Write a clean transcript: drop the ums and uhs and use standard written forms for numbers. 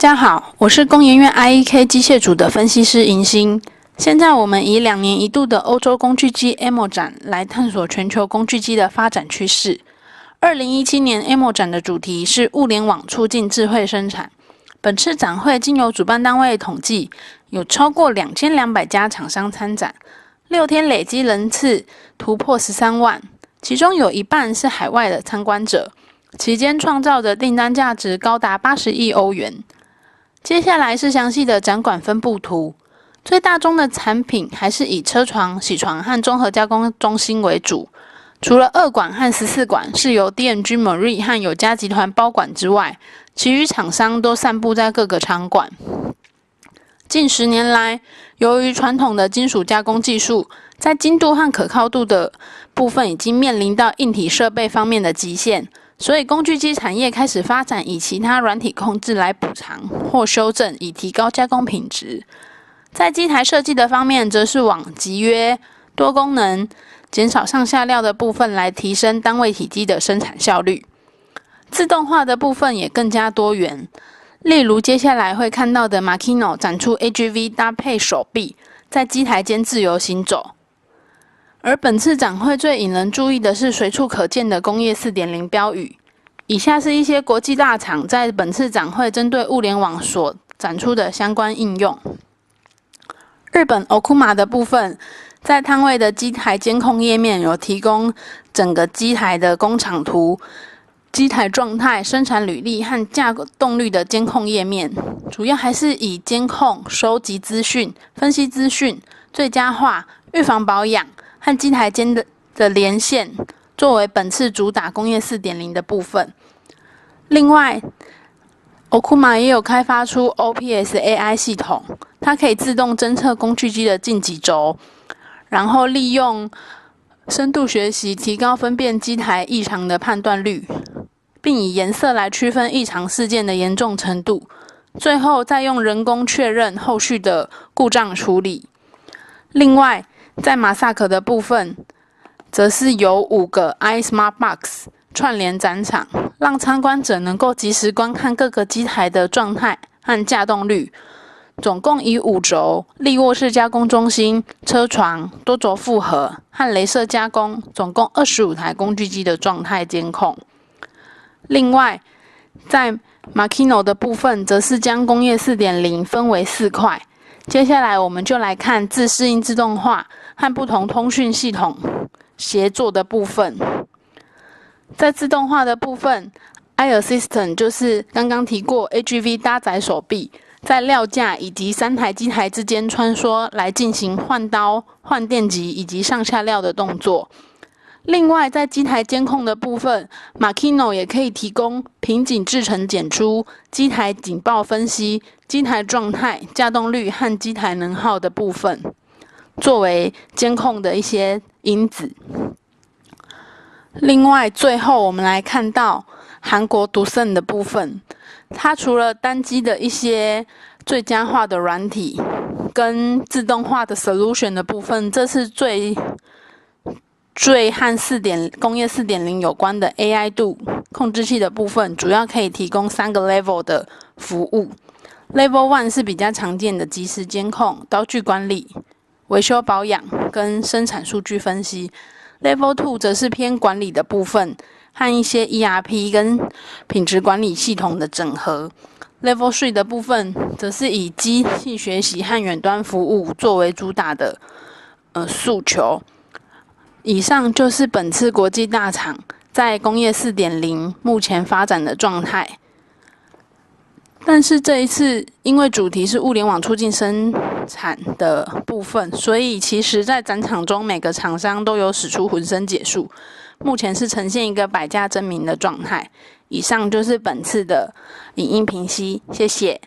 家好，我是工研院 IEK 机械组的分析师银星。现在我们以2年一度的欧洲工具机 EMO 展来探索全球工具机的发展趋势。2017年 EMO 展的主题是物联网促进智慧生产。本次展会经由主办单位统计，有超过2200家厂商参展，6天累积人次突破13万，其中有一半是海外的参观者，期间创造的订单价值高达80亿欧元。接下来是详细的展馆分布图，最大宗的产品还是以车床、铣床和综合加工中心为主。除了2馆和14馆是由 D&G Marine 和友嘉集团包管之外，其余厂商都散布在各个场馆。近10年来，由于传统的金属加工技术在精度和可靠度的部分已经面临到硬体设备方面的极限，所以工具机产业开始发展以其他软体控制来补偿或修正，以提高加工品质。在机台设计的方面，则是往集约、多功能、减少上下料的部分来提升单位体积的生产效率。自动化的部分也更加多元，例如接下来会看到的 Makino 展出 AGV 搭配手臂，在机台间自由行走。而本次展会最引人注意的是随处可见的工业 4.0 标语。以下是一些国际大厂在本次展会针对物联网所展出的相关应用。日本 Okuma 的部分，在摊位的机台监控页面有提供整个机台的工厂图、机台状态、生产履历和架动率的监控页面，主要还是以监控、收集资讯、分析资讯、最佳化、预防保养和机台间的连线，作为本次主打工业 4.0 的部分。另外 Okuma 也有开发出 OPS AI 系统，它可以自动侦测工具机的进几轴，然后利用深度学习提高分辨机台异常的判断率，并以颜色来区分异常事件的严重程度，最后再用人工确认后续的故障处理。另外，在马萨克的部分，则是有5个 iSmartBox 串联展场，让参观者能够及时观看各个机台的状态和架动率。总共以5轴、力握式加工中心、车床、多轴复合和雷射加工，总共25台工具机的状态监控。另外，在 Makino 的部分，则是将工业 4.0 分为4块。接下来我们就来看自适应自动化和不同通讯系统协作的部分。在自动化的部分 iAssistant 就是刚刚提过 AGV 搭载手臂，在料架以及3台机台之间穿梭来进行换刀、换电极以及上下料的动作。另外，在机台监控的部分 Makino 也可以提供瓶颈制程检出、机台警报分析、机台状态、架动率和机台能耗的部分，作为监控的一些因子。另外，最后我们来看到韩国Doosan的部分，它除了单机的一些最佳化的软体跟自动化的 solution 的部分，这是最和工业 4.0 有关的 AI 度控制器的部分，主要可以提供3个 level 的服务。Level 1是比较常见的即时监控、刀具管理、维修保养跟生产数据分析。Level 2则是偏管理的部分，和一些 ERP 跟品质管理系统的整合。Level 3的部分则是以机器学习和远端服务作为主打的诉求。以上就是本次国际大厂在工业 4.0 目前发展的状态。但是这一次因为主题是物联网促进生产的部分，所以其实在展场中每个厂商都有使出浑身解数，目前是呈现一个百家争鸣的状态。以上就是本次的影音评析，谢谢。